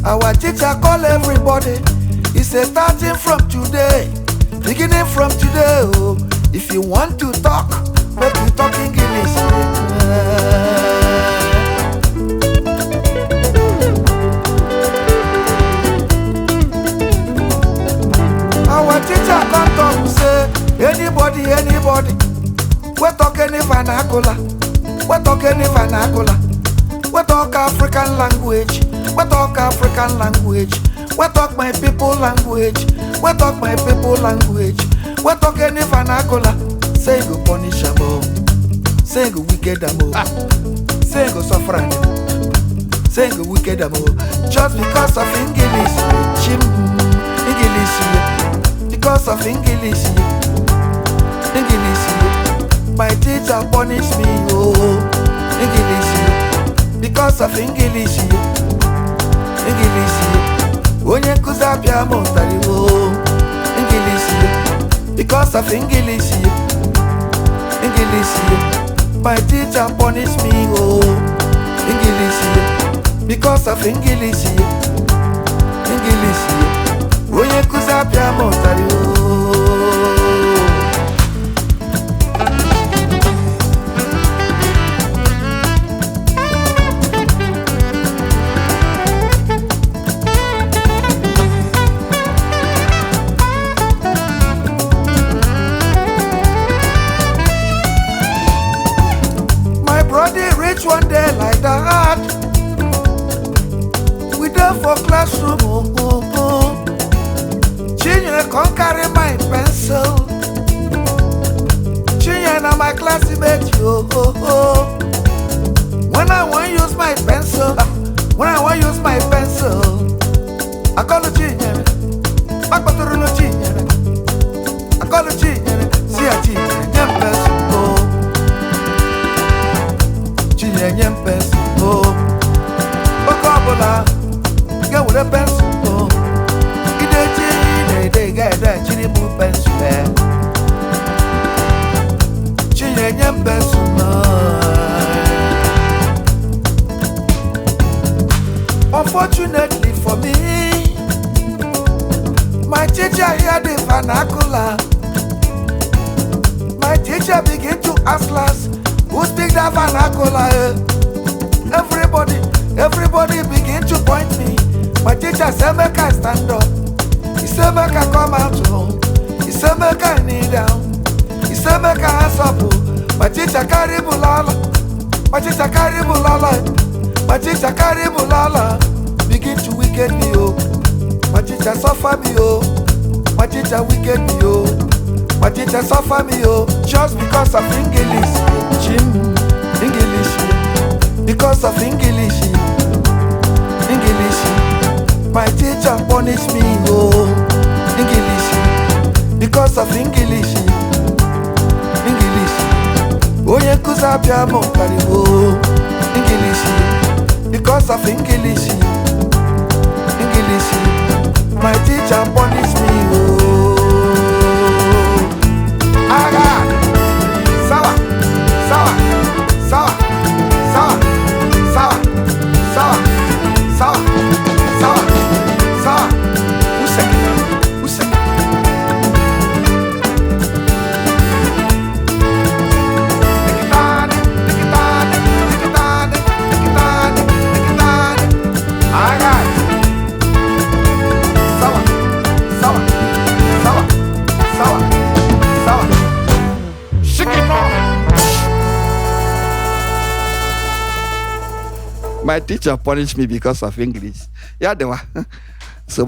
Our teacher call everybody. He said starting from today, beginning from today. Oh, if you want to talk, make you talk English. Our teacher come talk say anybody, we talk any vernacular, we talk any vernacular, we talk African language, we talk African language, we talk my people language, we talk my people language, we talk any vernacular. Say go punish them all, say go wicked them all, say go suffer them, say go wicked them all, just because of English, English. Because of English, my teacher punish me, oh, English. Because of English, onye nkuzi abịa mụtara, oh, English. Because of English, my teacher punish me, oh, English. Because of English, onye nkuzi abịa mụtara, oh. My brother reach one day like that. We there for classroom, Chinyere can't carry my pencil. Chinyere na my classmate, yo. When I want use my pencil, I call the Chinyere. I call the Chinyere. I call the Chinyere. See a Chinyere, nyem pencil, oh. Chinyere nyem pencil, oh. Okobola, get with a pencil, oh. They get that chini move pencil there. Chini nyam pencil no. Unfortunately for me, my teacher hear the vernacular. My teacher begin to ask us who speak that vernacular. Everybody begin to point me. My teacher said make I stand up. He said make I come out home. He said make I kneel down. He said make I hands up. My teacher carry bulala. My teacher carry bulala. My teacher carry bulala. Begin to wicked me, oh. My teacher suffer me, oh. My teacher wicked me, oh. My teacher suffer me, oh. Just because of English, English. Because of English. My teacher punish me, oh, English. Because of English. Onye nkuzi abịa mụtara, oh, English. Because of English. My teacher punish me, oh. Aga, sawa, sawa, sawa, sawa, sawa, sawa, sawa, sawa. My teacher punished me because of English. Yeah, they were. So,